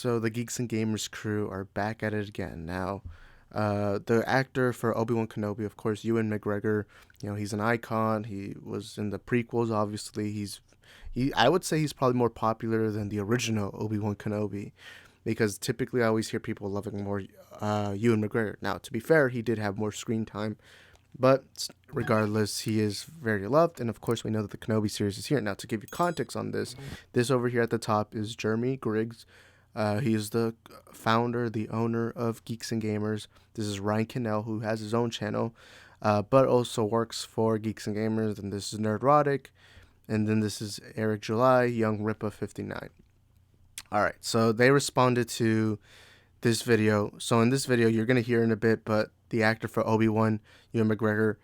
so the Geeks and Gamers crew are back at it again. Now, the actor for Obi-Wan Kenobi, of course, Ewan McGregor, he's an icon. He was in the prequels, obviously. I would say he's probably more popular than the original Obi-Wan Kenobi, because typically I always hear people loving more Ewan McGregor. Now, to be fair, he did have more screen time, but regardless, he is very loved, and of course, we know that the Kenobi series is here. Now, to give you context on this, this over here at the top is Jeremy Griggs. He is the founder, the owner of Geeks and Gamers. This is Ryan Cannell, who has his own channel, but also works for Geeks and Gamers. And this is Nerdrotic, and then this is Eric July, Young Ripa 59. All right, so they responded to this video. So in this video, you're gonna hear in a bit, but the actor for Obi-Wan, Ewan McGregor,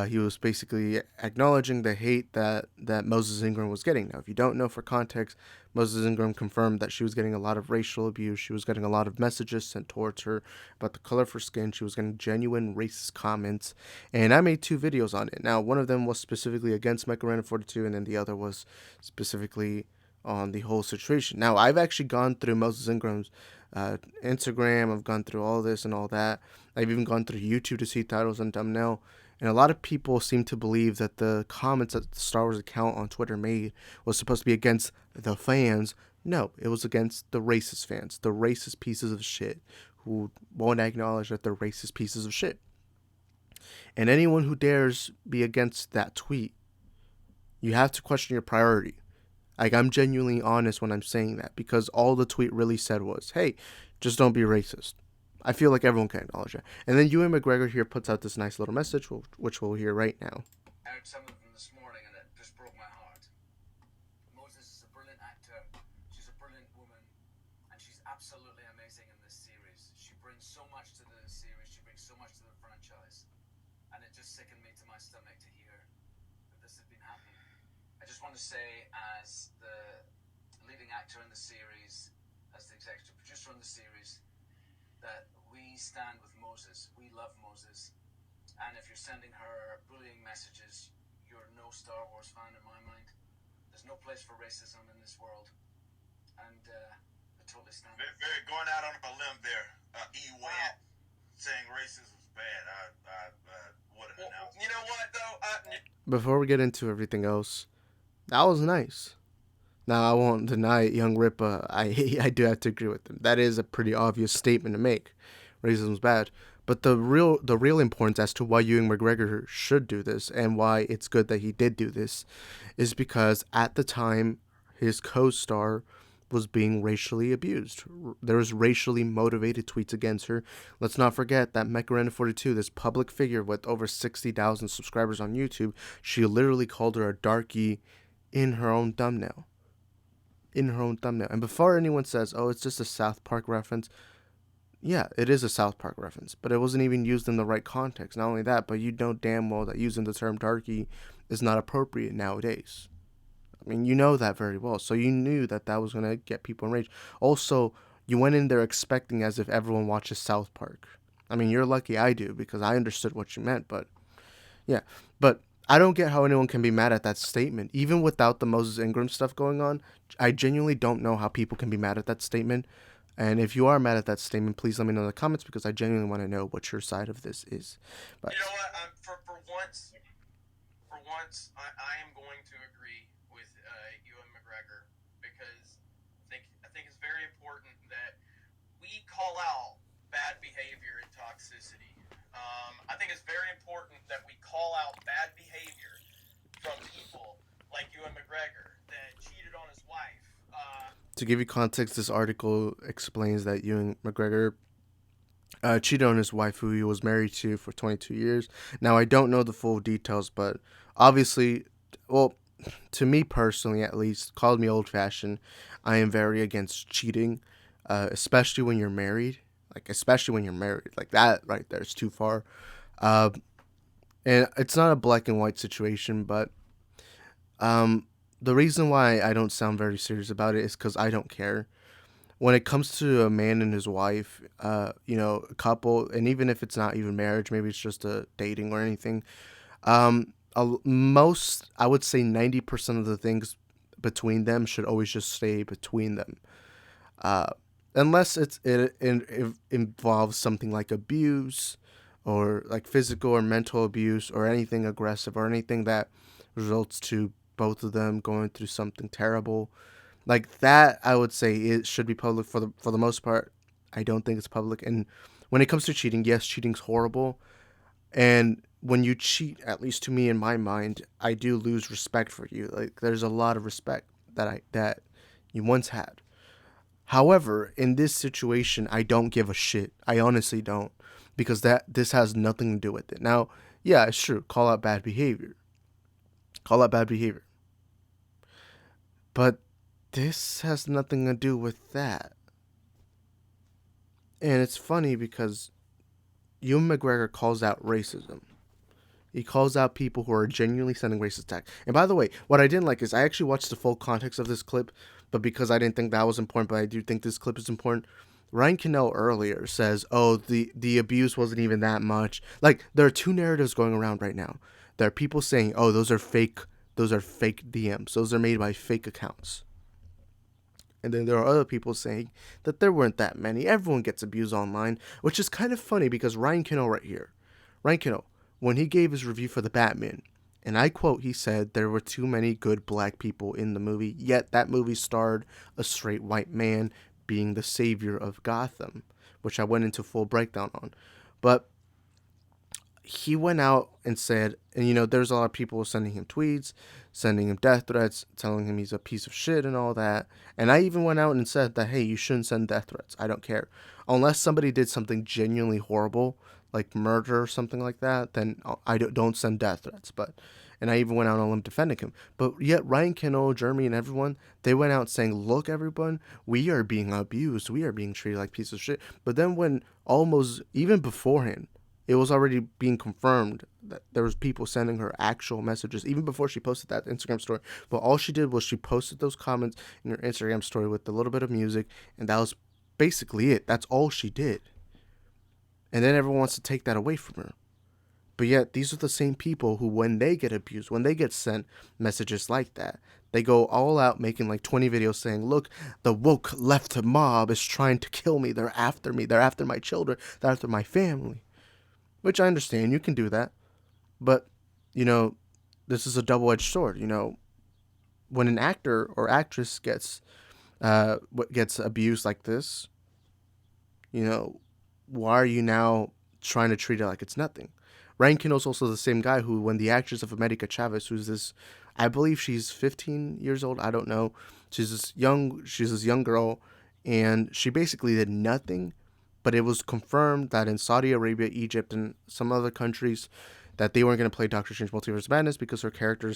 he was basically acknowledging the hate that Moses Ingram was getting. Now, if you don't know, for context, Moses Ingram confirmed that she was getting a lot of racial abuse. She was getting a lot of messages sent towards her about the color of her skin. She was getting genuine racist comments, and I made two videos on it. Now, one of them was specifically against Macarena 42, and then the other was specifically on the whole situation. Now, I've actually gone through Moses Ingram's Instagram. I've gone through all this and all that. I've even gone through YouTube to see titles and thumbnail. And a lot of people seem to believe that the comments that the Star Wars account on Twitter made was supposed to be against the fans. No, it was against the racist fans, the racist pieces of shit who won't acknowledge that they're racist pieces of shit. And anyone who dares be against that tweet, you have to question your priority. Like, I'm genuinely honest when I'm saying that, because all the tweet really said was, hey, just don't be racist. I feel like everyone can acknowledge that. And then Ewan McGregor here puts out this nice little message, which we'll hear right now. I heard some of them this morning and it just broke my heart. Moses is a brilliant actor, she's a brilliant woman, and she's absolutely amazing in this series. She brings so much to the series, she brings so much to the franchise, and it just sickened me to my stomach to hear that this had been happening. I just want to say, as the leading actor in the series, as the executive producer on the series, that we stand with Moses. We love Moses. And if you're sending her bullying messages, you're no Star Wars fan in my mind. There's no place for racism in this world. And I totally stand with it. Very going out on a limb there. Ewan saying racism is bad. What an announcement. You know what, though? Before we get into everything else, that was nice. Now, I won't deny it, Young Ripa. I do have to agree with him. That is a pretty obvious statement to make. Racism's bad. But the real importance as to why Ewan McGregor should do this, and why it's good that he did do this, is because at the time his co-star was being racially abused. There was racially motivated tweets against her. Let's not forget that Macarena 42, this public figure with over 60,000 subscribers on YouTube, she literally called her a darkie in her own thumbnail. And before anyone says, oh, it's just a South Park reference, yeah, it is a South Park reference, but it wasn't even used in the right context. Not only that, but you know damn well that using the term darky is not appropriate nowadays. I mean, you know that very well. So you knew that that was going to get people enraged. Also, you went in there expecting as if everyone watches South Park. I mean, you're lucky I do, because I understood what you meant, but yeah. But I don't get how anyone can be mad at that statement. Even without the Moses Ingram stuff going on, I genuinely don't know how people can be mad at that statement. And if you are mad at that statement, please let me know in the comments, because I genuinely want to know what your side of this is. But you know what? For once, I am going to agree with Ewan McGregor, because I think it's very important that we call out bad behavior and toxicity. I think it's very important that we call out bad behavior from people like Ewan McGregor that cheated on his wife. To give you context, this article explains that Ewan McGregor cheated on his wife, who he was married to for 22 years. Now, I don't know the full details, but obviously, well, to me personally at least, called me old-fashioned, I am very against cheating, especially when you're married. Like, that right there is too far. And it's not a black and white situation, but the reason why I don't sound very serious about it is because I don't care. When it comes to a man and his wife, a couple, and even if it's not even marriage, maybe it's just a dating or anything, I would say 90% of the things between them should always just stay between them. unless it involves something like abuse or like physical or mental abuse or anything aggressive or anything that results to both of them going through something terrible like that. I would say it should be public for the most part. I don't think it's public. And when it comes to cheating, yes, cheating's horrible. And when you cheat, at least to me in my mind, I do lose respect for you. Like there's a lot of respect that you once had. However, in this situation, I don't give a shit. I honestly don't, because that this has nothing to do with it. Now, yeah, it's true. Call out bad behavior. Call out bad behavior. But this has nothing to do with that. And it's funny because Ewan McGregor calls out racism. He calls out people who are genuinely sending racist attacks. And by the way, what I didn't like is I actually watched the full context of this clip, but because I didn't think that was important, but I do think this clip is important. Ryan Cannell earlier says, "Oh, the abuse wasn't even that much." Like there are two narratives going around right now. There are people saying, "Oh, those are fake DMs. Those are made by fake accounts." And then there are other people saying that there weren't that many. Everyone gets abused online, which is kind of funny because Ryan Cannell right here. Ryan Cannell, when he gave his review for The Batman, and I quote, he said there were too many good black people in the movie, yet that movie starred a straight white man being the savior of Gotham, which I went into full breakdown on. But he went out and said, and there's a lot of people sending him tweets, sending him death threats, telling him he's a piece of shit and all that. And I even went out and said that, hey, you shouldn't send death threats. I don't care. Unless somebody did something genuinely horrible, like murder or something like that, then I don't send death threats. And I even went out on a limb defending him. But yet Ryan Kendall, Jeremy, and everyone, they went out saying, look, everyone, we are being abused. We are being treated like pieces of shit. But then when almost, even beforehand, it was already being confirmed that there was people sending her actual messages even before she posted that Instagram story. But all she did was she posted those comments in her Instagram story with a little bit of music, and that was basically it. That's all she did. And then everyone wants to take that away from her. But yet these are the same people who, when they get abused, when they get sent messages like that, they go all out making like 20 videos saying, look, the woke left mob is trying to kill me. They're after me. They're after my children. They're after my family. Which I understand, you can do that. But, you know, this is a double edged sword. When an actor or actress gets abused like this, you know, why are you now trying to treat it like it's nothing? Ryan Kindle's also the same guy who, when the actress of America Chavez, who's this, I believe she's 15 years old. I don't know. She's this young girl, and she basically did nothing. But it was confirmed that in Saudi Arabia, Egypt, and some other countries, that they weren't going to play Doctor Strange Multiverse of Madness because her character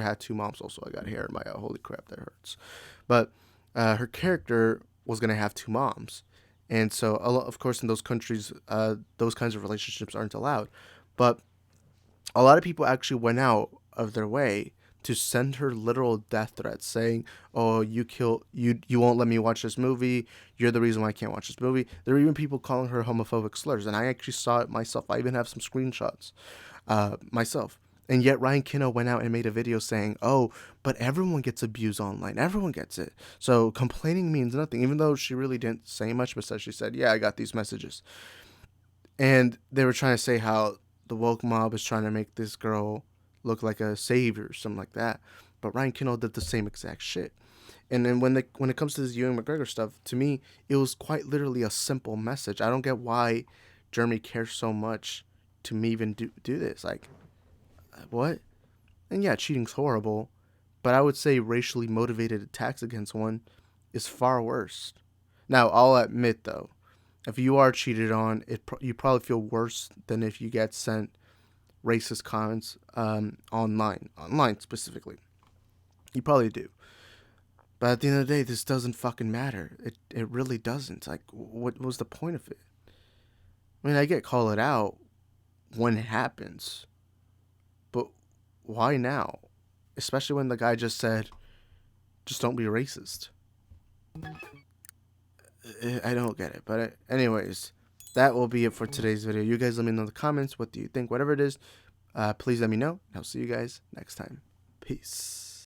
had two moms. Also, I got hair in my holy crap, that hurts. But her character was going to have two moms, and so of course in those countries, those kinds of relationships aren't allowed. But a lot of people actually went out of their way to send her literal death threats saying, "Oh, you won't let me watch this movie. You're the reason why I can't watch this movie." There were even people calling her homophobic slurs, and I actually saw it myself. I even have some screenshots myself. And yet Ryan Kinno went out and made a video saying, "Oh, but everyone gets abused online. Everyone gets it. So complaining means nothing." Even though she really didn't say much, but she said, "Yeah, I got these messages." And they were trying to say how the woke mob is trying to make this girl look like a savior or something like that. But Ryan Kindle did the same exact shit. And then when it comes to this Ewan McGregor stuff, to me, it was quite literally a simple message. I don't get why Jeremy cares so much to me even do this. Like, what? And yeah, cheating's horrible, but I would say racially motivated attacks against one is far worse. Now, I'll admit though, if you are cheated on, you probably feel worse than if you get sent racist comments online specifically. You probably do. But at the end of the day, this doesn't fucking matter. It really doesn't. Like, what was the point of it? I mean, I get call it out when it happens, but why now? Especially when the guy just said, just don't be racist. I don't get it. But anyways, that will be it for today's video. You guys let me know in the comments. What do you think? Whatever it is, please let me know. I'll see you guys next time. Peace.